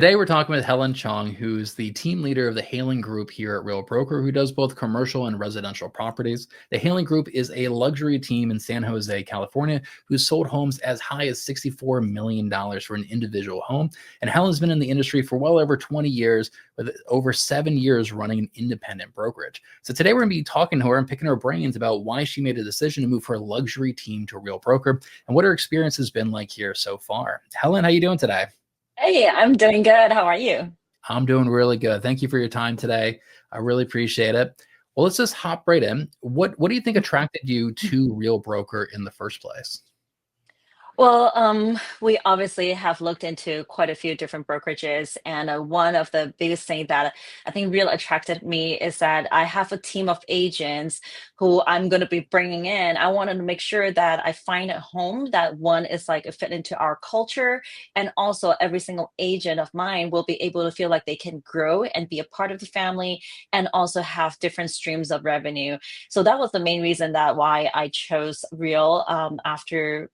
Today, we're talking with Helen Chong, who's the team leader of the Hailing Group here at Real Broker, who does both commercial and residential properties. The Hailing Group is a luxury team in San Jose, California, who's sold homes as high as $64 million for an individual home. And Helen's been in the industry for well over 20 years, with over 7 years running an independent brokerage. So today, we're going to be talking to her and picking her brains about why she made a decision to move her luxury team to Real Broker and what her experience has been like here so far. Helen, how you doing today? Hey, I'm doing good. How are you? I'm doing really good. Thank you for your time today. I really appreciate it. Well, let's just hop right in. What do you think attracted you to Real Broker in the first place? Well, we obviously have looked into quite a few different brokerages, and one of the biggest things that I think really attracted me is that I have a team of agents who I'm going to be bringing in. I wanted to make sure that I find a home that one is like a fit into our culture, and also every single agent of mine will be able to feel like they can grow and be a part of the family, and also have different streams of revenue. So that was the main reason that why I chose Real after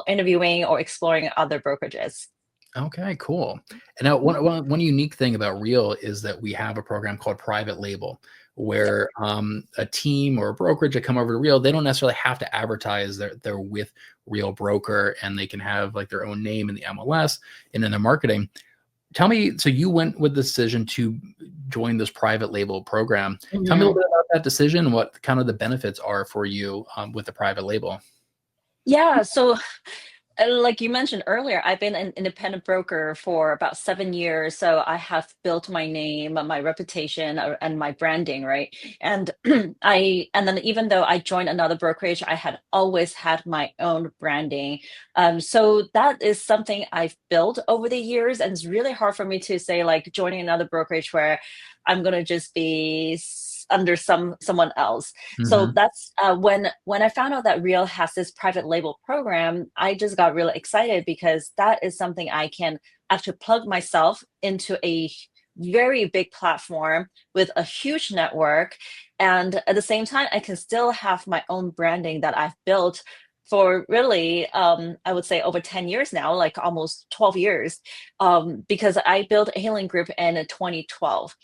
interviewing or exploring other brokerages. Okay, cool. And now one unique thing about Real is that we have a program called Private Label, where a team or a brokerage that come over to Real, they don't necessarily have to advertise they're with Real Broker, and they can have like their own name in the MLS and in their marketing. Tell me, so you went with the decision to join this Private Label program. Tell me a little Mhm. bit about that decision, what kind of the benefits are for you with the Private Label. Yeah, so like you mentioned earlier, I've been an independent broker for about 7 years. So I have built my name, my reputation, and my branding, right? And and then even though I joined another brokerage, I had always had my own branding. So that is something I've built over the years, and it's really hard for me to say like joining another brokerage where I'm gonna just be under someone else. So Hmm. that's when I found out that Real has this private label program, I just got really excited because that is something I can actually plug myself into a very big platform with a huge network. And at the same time, I can still have my own branding that I've built for really, I would say over 10 years now, like almost 12 years, because I built a healing group in 2012.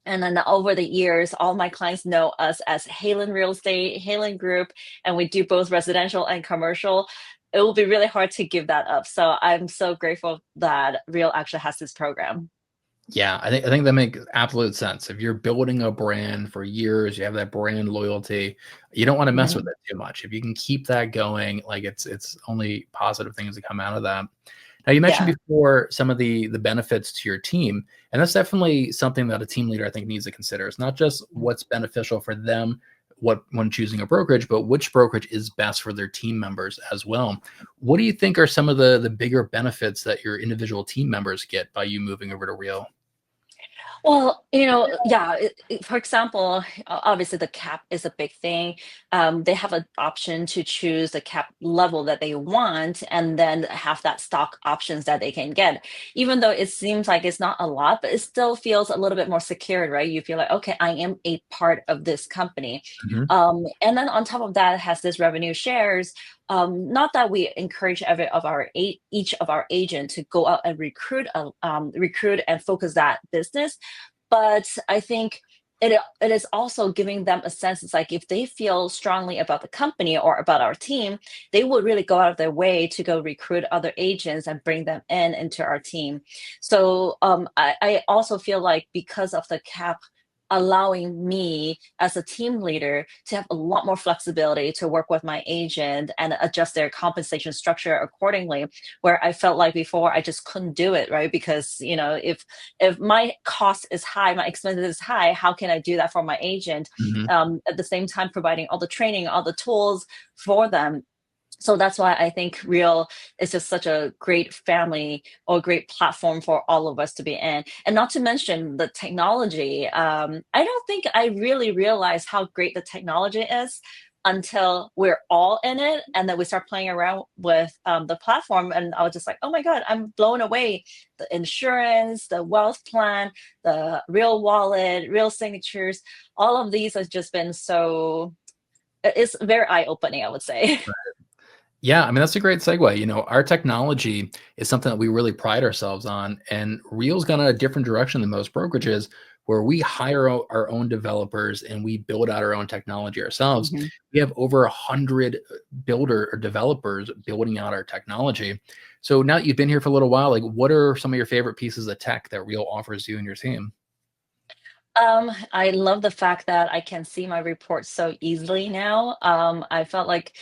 And then over the years, all my clients know us as Halen Real Estate, Halen Group, and we do both residential and commercial. It will be really hard to give that up. So I'm so grateful that Real actually has this program. Yeah, I think that makes absolute sense. If you're building a brand for years, you have that brand loyalty, you don't want to mess with Mhm. it too much. If you can keep that going, like it's only positive things that come out of that. Now, you mentioned Yeah. before some of the benefits to your team, and that's definitely something that a team leader I think needs to consider. It's not just what's beneficial for them, what when choosing a brokerage, but which brokerage is best for their team members as well. What do you think are some of the bigger benefits that your individual team members get by you moving over to Real? Well, yeah. For example, obviously the cap is a big thing. They have an option to choose the cap level that they want, and then have that stock options that they can get. Even though it seems like it's not a lot, but it still feels a little bit more secured, right? You feel like, okay, I am a part of this company. Mhm. And then on top of that, it has this revenue shares. Not that we encourage each of our agent to go out and recruit and focus that business, but I think it is also giving them a sense. It's like if they feel strongly about the company or about our team, they would really go out of their way to go recruit other agents and bring them into our team. So I also feel like because of the cap allowing me as a team leader to have a lot more flexibility to work with my agent and adjust their compensation structure accordingly, where I felt like before I just couldn't do it, right? Because if my cost is high, my expenses is high, how can I do that for my agent? Mhm. At the same time, providing all the training, all the tools for them. So that's why I think Real is just such a great family or great platform for all of us to be in. And not to mention the technology. I don't think I really realized how great the technology is until we're all in it, and then we start playing around with the platform. And I was just like, oh my God, I'm blown away. The insurance, the wealth plan, the Real wallet, Real signatures, all of these has just been so, it's very eye opening, I would say. Yeah, I mean, that's a great segue. Our technology is something that we really pride ourselves on, and Real's gone in a different direction than most brokerages, where we hire our own developers and we build out our own technology ourselves. Mhm. We have over 100 builder or developers building out our technology. So now that you've been here for a little while, like, what are some of your favorite pieces of tech that Real offers you and your team? I love the fact that I can see my reports so easily now. I felt like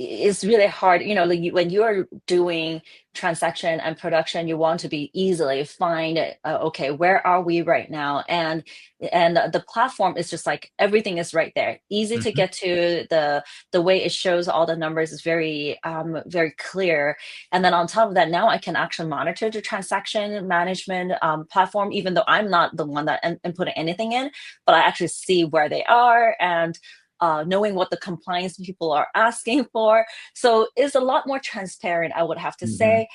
it's really hard, like when you are doing transaction and production, you want to be easily find okay, where are we right now? And the platform is just like everything is right there, easy to Mhm. get to. The way it shows all the numbers is very clear. And then on top of that, now I can actually monitor the transaction management platform, even though I'm not the one that inputting anything in, but I actually see where they are and knowing what the compliance people are asking for. So it's a lot more transparent, I would have to Mhm. say.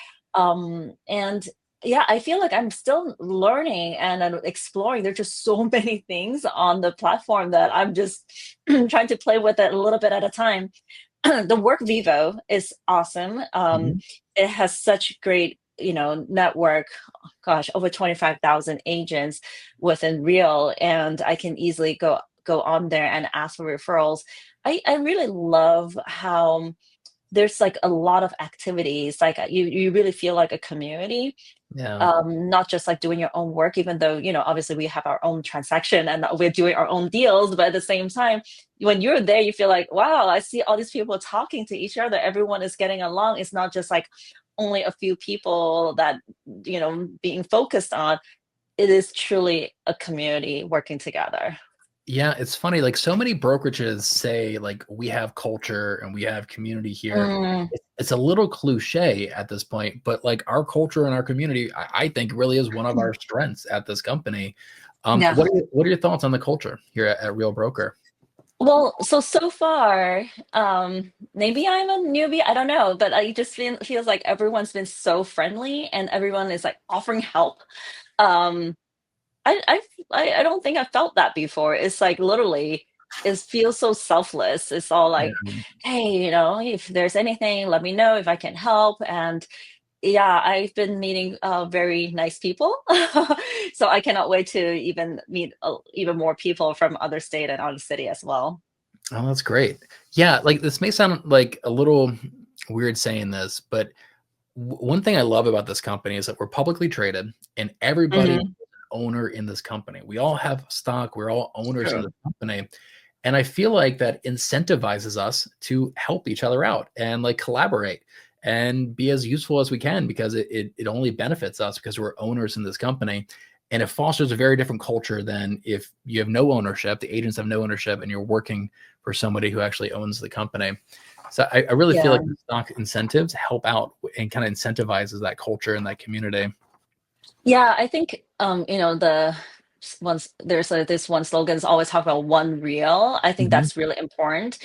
And yeah, I feel like I'm still learning and exploring. There's just so many things on the platform that I'm just trying to play with it a little bit at a time. The work Vivo is awesome. Mhm. It has such great, network. Gosh, over 25,000 agents within Real, and I can easily go on there and ask for referrals. I really love how there's like a lot of activities. Like you really feel like a community, Yeah. not just like doing your own work, even though, obviously we have our own transaction and we're doing our own deals. But at the same time, when you're there, you feel like, wow, I see all these people talking to each other. Everyone is getting along. It's not just like only a few people that, being focused on. It is truly a community working together. Yeah, it's funny, like, so many brokerages say, like, "We have culture and we have community here." Mm, It's a little cliche at this point, but, like, our culture and our community, I think really is one of our strengths at this company. yeah. What are your thoughts on the culture here at Real Broker? Well, so far, maybe I'm a newbie, I don't know, but I just feels like everyone's been so friendly and everyone is like offering help. Um, I don't think I felt that before. It's like literally it feels so selfless. It's all like, Yeah. hey, if there's anything, let me know if I can help. And yeah, I've been meeting very nice people. So I cannot wait to even meet even more people from other state and other city as well. Oh, that's great. Yeah, like, this may sound like a little weird saying this, but one thing I love about this company is that we're publicly traded and everybody is Hmm. an owner in this company. We all have stock, we're all owners in True. the company. And I feel like that incentivizes us to help each other out and like collaborate and be as useful as we can because it only benefits us because we're owners in this company. And it fosters a very different culture than if you have no ownership, the agents have no ownership, and you're working for somebody who actually owns the company. So I really feel Yeah. like the stock incentives help out and kind of incentivizes that culture and that community. Yeah, I think once there's this one slogan is always talk about one real. I think Mhm. that's really important.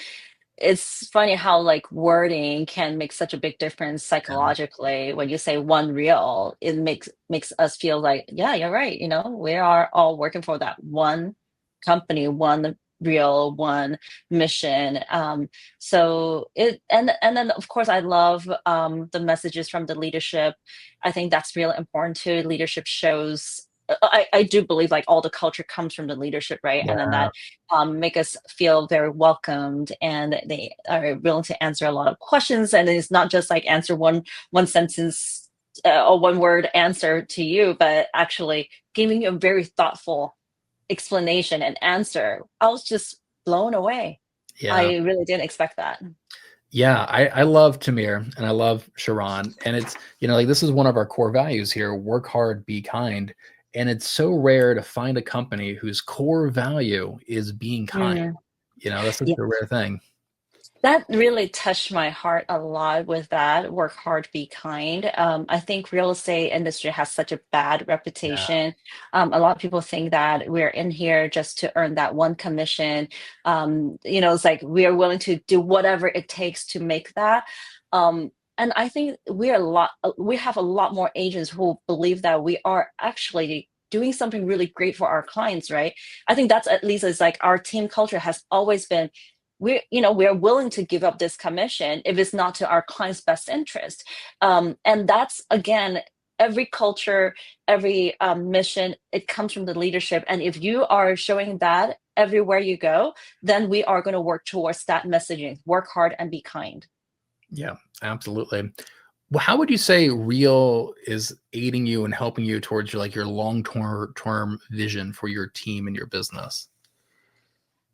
It's funny how like wording can make such a big difference Yeah. psychologically. When you say one real, it makes us feel like, yeah, you're right. We are all working for that one company, one real, one mission. So and then of course I love the messages from the leadership. I think that's really important too. Leadership shows. I do believe like all the culture comes from the leadership, right? And then Yeah. that make us feel very welcomed, and they are willing to answer a lot of questions. And it's not just like answer one sentence or one word answer to you, but actually giving you a very thoughtful explanation and answer. I was just blown away. Yeah. I really didn't expect that. Yeah, I love Tamir and I love Sharon. And it's, like this is one of our core values here, work hard, be kind. And it's so rare to find a company whose core value is being kind. Mm. That's such a rare thing. That really touched my heart a lot with that. Work hard, be kind. I think real estate industry has such a bad Yeah. reputation. A lot of people think that we're in here just to earn that one commission. It's like we are willing to do whatever it takes to make that. And I think we have a lot more agents who believe that we are actually doing something really great for our clients, right? I think that's at least is like our team culture has always been we're willing to give up this commission if it's not to our client's best interest. And that's, again, every culture, every mission, it comes from the leadership. And if you are showing that everywhere you go, then we are going to work towards that messaging: work hard and be kind. Yeah, absolutely. Well, how would you say Real is aiding you and helping you towards your long term vision for your team and your business?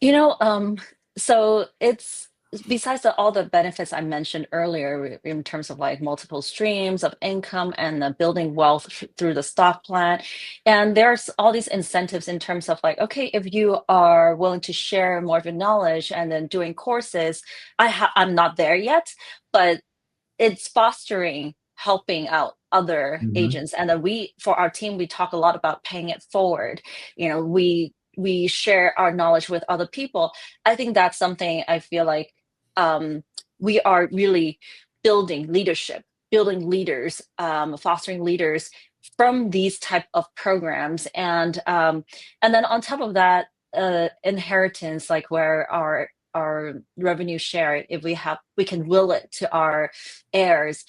You know, so it's besides all the benefits I mentioned earlier in terms of like multiple streams of income and building wealth through the stock plan. And there's all these incentives in terms of like, okay, if you are willing to share more of your knowledge and then doing courses, I'm not there yet, but it's fostering helping out other Mhm. agents. And then for our team, we talk a lot about paying it forward. We share our knowledge with other people. I think that's something I feel like um, we are really building leadership, building leaders, fostering leaders from these type of programs. And then on top of that, inheritance, like where our revenue share, if we can will it to our heirs.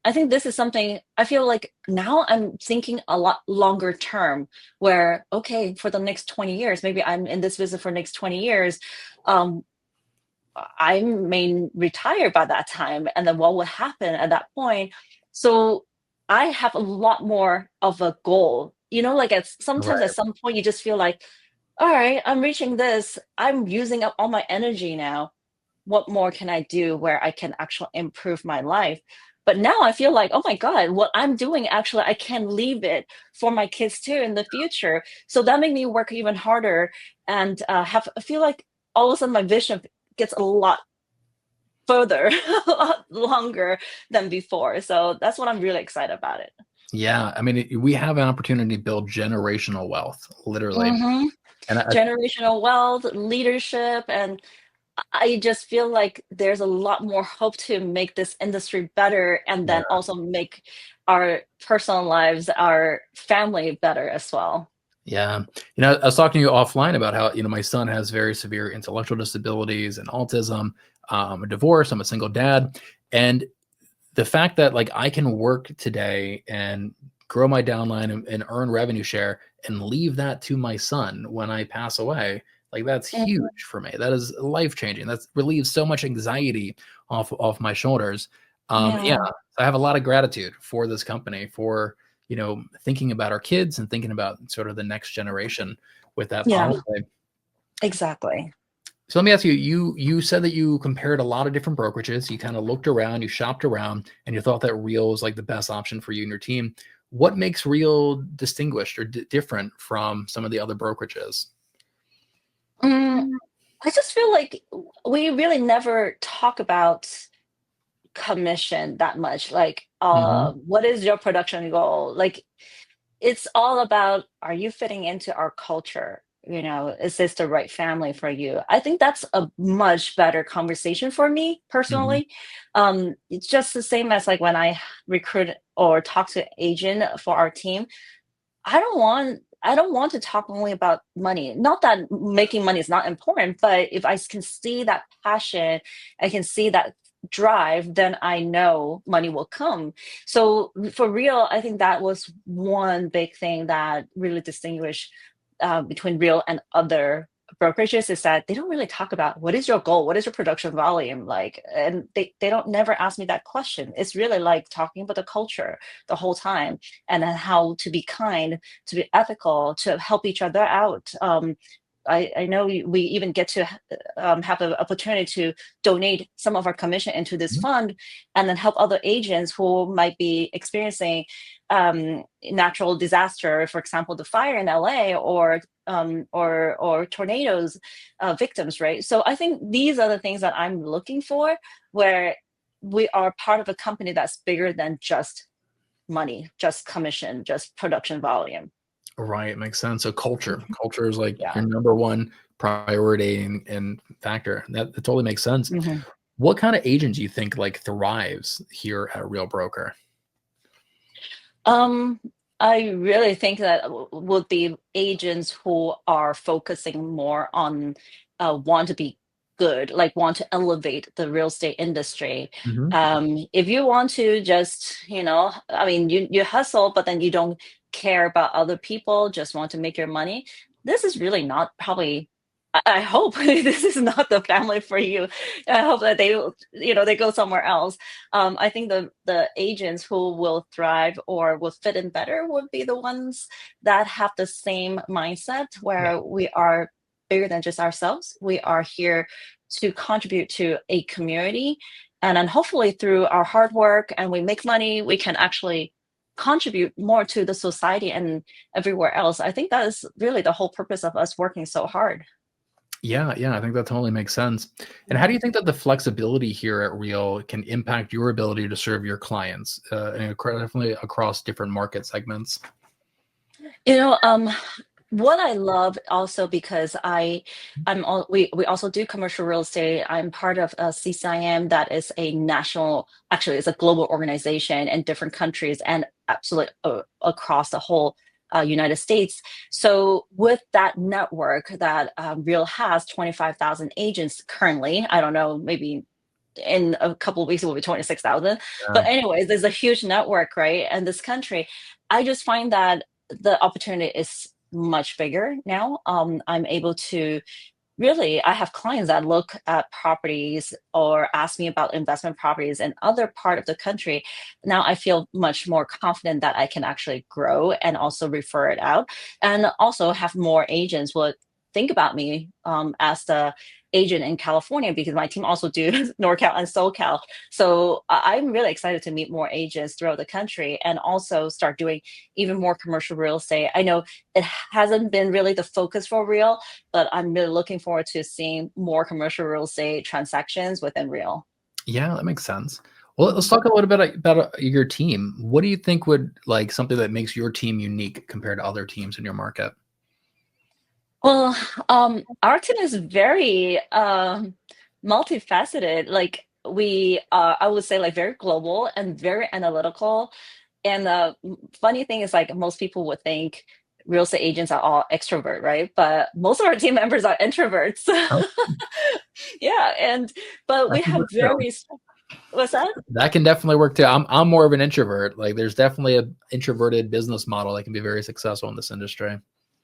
I think this is something I feel like now I'm thinking a lot longer term, where, okay, for the next 20 years, maybe I'm in this business for next 20 years. Um, I may retire by that time. And then what will happen at that point? So I have a lot more of a goal. Like sometimes at Right. some point you just feel like, all right, I'm reaching this. I'm using up all my energy now. What more can I do where I can actually improve my life? But now I feel like, oh my God, what I'm doing, actually, I can leave it for my kids too in the future. So that made me work even harder and I feel like all of a sudden my vision gets a lot further, a lot longer than before. So that's what I'm really excited about it. Yeah, I mean, we have an opportunity to build generational wealth, literally. Hmm. And Generational wealth, leadership, and I just feel like there's a lot more hope to make this industry better and then also make our personal lives, our family better as well. yeah, I was talking to you offline about how my son has very severe intellectual disabilities and autism. I'm a divorce. I'm a single dad, and the fact that like I can work today and grow my downline and earn revenue share and leave that to my son when I pass away, like that's Mhm. huge for me. That is life changing. That's relieves so much anxiety off my shoulders. Yeah, Yeah, so I have a lot of gratitude for this company for thinking about our kids and thinking about sort of the next generation with that yeah, policy. exactly. So let me ask you, you said that you compared a lot of different brokerages. You kind of looked around, you shopped around, and you thought that Real is like the best option for you and your team. What makes Real distinguished or different from some of the other brokerages? Mm, I just feel like we really never talk about commission that much. Like, Hmm. what is your production goal? Like, it's all about, are you fitting into our culture? Is this the right family for you? I think that's a much better conversation for me Hmm. personally. It's just the same as like when I recruit or talk to agent for our team. I don't want to talk only about money. Not that making money is not important, but if I can see that passion, I can see that drive, then I know money will come. So for real, I think that was one big thing that really distinguished between real and other brokerages, is that they don't really talk about what is your goal, what is your production volume like, and they don't never ask me that question. It's really like talking about the culture the whole time, and then how to be kind, to be ethical, to help each other out. I know we even get to have the opportunity to donate some of our commission into this fund, and then help other agents who might be experiencing natural disaster, for example, the fire in LA, or tornadoes victims, right? So I think these are the things that I'm looking for, where we are part of a company that's bigger than just money, just commission, just production volume. Right, makes sense. So culture, Mhm. culture is like Yeah. your number one priority and factor. That totally makes sense. Mhm. What kind of agent do you think like thrives here at Real Broker? Um, I really think that would be agents who are focusing more on want to be good, like want to elevate the real estate industry. Hmm. If you want to just, I mean, you hustle, but then you don't care about other people, just want to make your money. This is really not probably. I hope this is not the family for you. I hope that they go somewhere else. I think the agents who will thrive or will fit in better would be the ones that have the same mindset Yeah. where we are bigger than just ourselves. We are here to contribute to a community. And then hopefully through our hard work and we make money, we can actually contribute more to the society and everywhere else. I think that is really the whole purpose of us working so hard. Yeah, yeah, I think that totally makes sense. And how do Mhm. you think that the flexibility here at Real can impact your ability to serve your clients, and definitely across different market segments? You know, what I love also because we also do commercial real estate. I'm part of CCIM, that is a national, actually, it's a global organization in different countries and absolutely across the whole United States. So with that network that Real has 25,000 agents currently. I don't know, maybe in a couple of weeks it will be 26,000. Yeah. But anyways, there's a huge network, right? And this country, I just find that the opportunity is much bigger now. I'm able to really, I have clients that look at properties or ask me about investment properties in other part of the country. Now I feel much more confident that I can actually grow and also refer it out, and also have more agents will think about me as the agent in California, because my team also do NorCal and SoCal. So I'm really excited to meet more agents throughout the country and also start doing even more commercial real estate. I know it hasn't been really the focus for Real, but I'm really looking forward to seeing more commercial real estate transactions within Real. Yeah, that makes sense. Well, let's Mhm. talk a little bit about your team. What do you think would like something that makes your team unique compared to other teams in your market? Well, our team is very multifaceted. Like we, I would say, like very global and very analytical. And the funny thing is, like most people would think real estate agents are all extrovert, right? But most of our team members are introverts. Oh, Yeah, but that we can have work too. what's that? That can definitely work too. I'm more of an introvert. Like, there's definitely a introverted business model that can be very successful in this industry.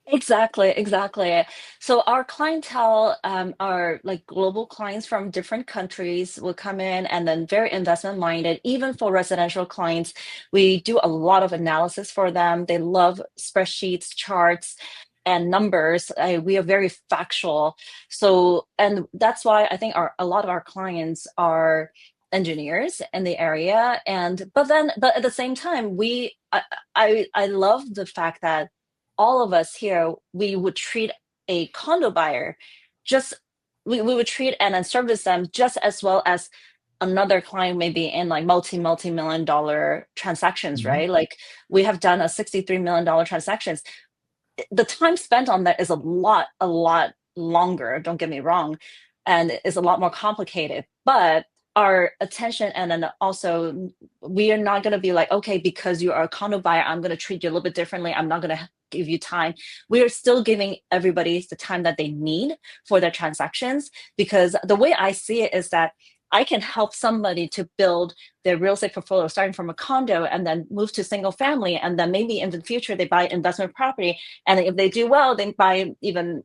Exactly, exactly. So our clientele are like global clients from different countries will come in and then very investment minded. Even for residential clients, we do a lot of analysis for them. They love spreadsheets, charts, and numbers. We are very factual. So, and that's why I think a lot of our clients are engineers in the area. But at the same time, I love the fact that all of us here, we would treat a condo buyer just, we would treat and then service them just as well as another client maybe in like multi-million dollar transactions, Mhm. right? Like we have done a $63 million transactions. The time spent on that is a lot longer, don't get me wrong, and is a lot more complicated. But our attention, and then also we are not going to be like, okay, because you are a condo buyer, I'm going to treat you a little bit differently. I'm not going to give you time. We are still giving everybody the time that they need for their transactions, because the way I see it is that I can help somebody to build their real estate portfolio starting from a condo and then move to single family, and then maybe in the future they buy investment property, and if they do well, they buy even,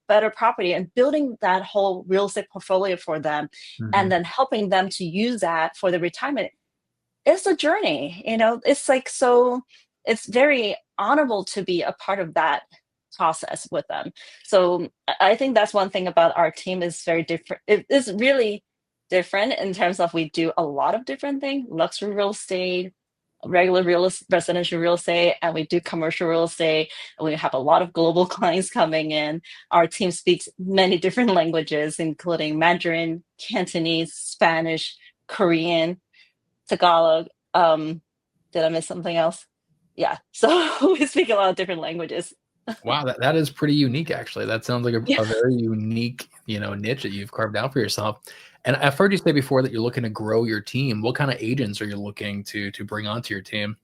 better property, and building that whole real estate portfolio for them and Mhm. then helping them to use that for the retirement. It's a journey, it's like, so it's very honorable to be a part of that process with them. So I think that's one thing about our team is very different. It is really different in terms of we do a lot of different things: luxury real estate, regular residential real estate, and we do commercial real estate, and we have a lot of global clients coming in. Our team speaks many different languages, including Mandarin, Cantonese, Spanish, Korean, Tagalog. Did I miss something else? Yeah, so we speak a lot of different languages. Wow, that is pretty unique, actually. That sounds like Yeah. a very unique, niche that you've carved out for yourself. And I've heard you say before that you're looking to grow your team. What kind of agents are you looking to bring onto your team?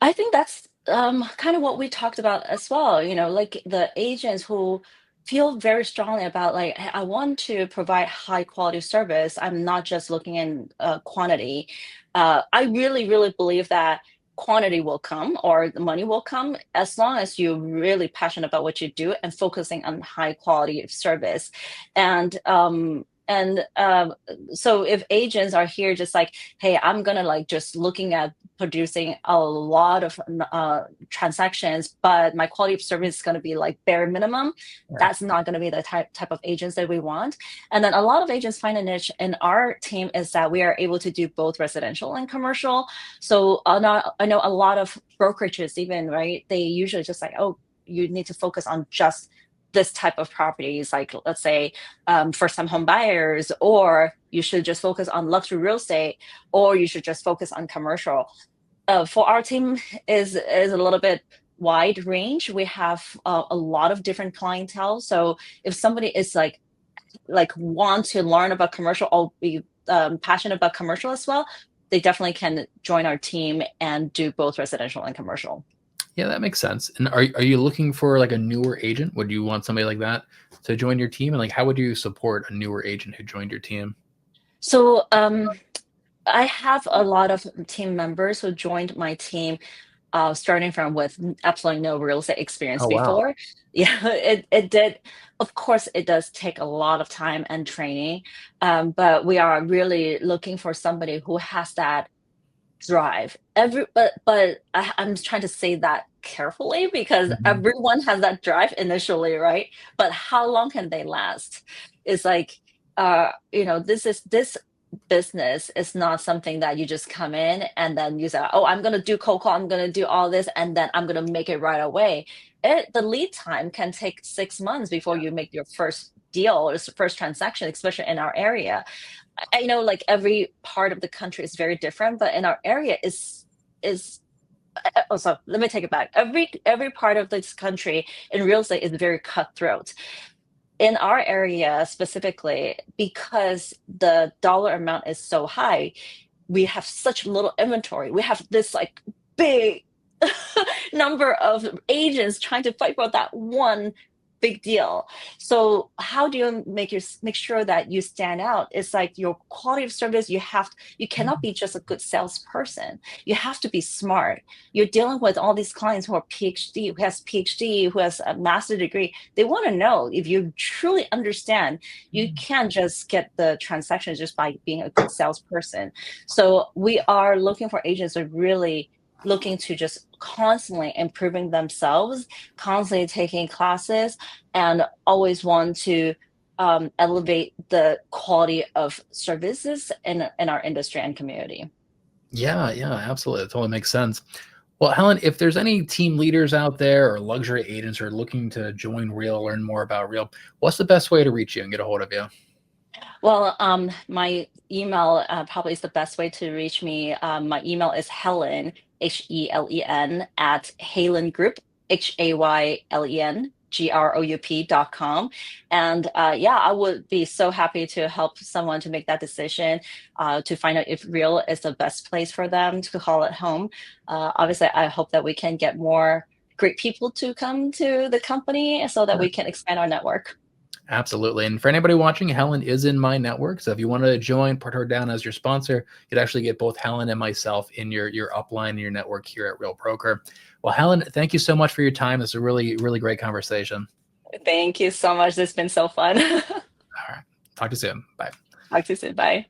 I think that's kind of what we talked about as well. Like the agents who feel very strongly about like I want to provide high quality service. I'm not just looking in quantity. I really believe that quantity will come or the money will come as long as you're really passionate about what you do and focusing on high quality of service. And so if agents are here just like, hey, I'm gonna like just looking at producing a lot of transactions, but my quality of service is going to be like bare minimum. Yeah. That's not going to be the type of agents that we want. And then a lot of agents find a niche in our team is that we are able to do both residential and commercial. So I know a lot of brokerages even, right? They usually just like, oh, you need to focus on just this type of properties, like let's say first time home buyers, or you should just focus on luxury real estate, or you should just focus on commercial. For our team is a little bit wide range. We have a lot of different clientele. So if somebody is like want to learn about commercial or be passionate about commercial as well, they definitely can join our team and do both residential and commercial. Yeah, that makes sense. And are you looking for like a newer agent? Would you want somebody like that to join your team? And like, how would you support a newer agent who joined your team? So I have a lot of team members who joined my team starting from with absolutely no real estate experience Oh, wow. before. Yeah, it did. Of course, it does take a lot of time and training, but we are really looking for somebody who has that drive. I'm trying to say that carefully because Mhm. everyone has that drive initially, right? But how long can they last? It's like, this business is not something that you just come in and then you say, oh, I'm going to do cold call, I'm going to do all this, and then I'm going to make it right away. The lead time can take 6 months before you make your first deal or first transaction, especially in our area. I know like every part of the country is very different, but in our area is oh, so let me take it back. Every part of this country in real estate is very cutthroat. In our area specifically, because the dollar amount is so high, we have such little inventory. We have this like big number of agents trying to fight for that one big deal. So how do you make sure that you stand out? It's like your quality of service. You cannot be just a good salesperson. You have to be smart. You're dealing with all these clients who are PhD, who has a master's degree. They want to know if you truly understand. You can't just get the transactions just by being a good salesperson. So we are looking for agents that really looking to just constantly improving themselves, constantly taking classes, and always want to elevate the quality of services in our industry and community. Yeah, yeah, absolutely. It totally makes sense. Well, Helen, if there's any team leaders out there or luxury agents who are looking to join Real, learn more about Real, what's the best way to reach you and get a hold of you? Well, my email probably is the best way to reach me. My email is Helen, Helen, at Haylen Group, HAYLEN, GROUP.com. And yeah, I would be so happy to help someone to make that decision, to find out if Real is the best place for them to call it home. Obviously, I hope that we can get more great people to come to the company so that we can expand our network. Absolutely. And for anybody watching, Helen is in my network. So if you want to join, put her down as your sponsor, you'd actually get both Helen and myself in your upline and your network here at Real Broker. Well, Helen, thank you so much for your time. This is a really great conversation. Thank you so much. This has been so fun. All right. Talk to you soon. Bye. Talk to you soon. Bye.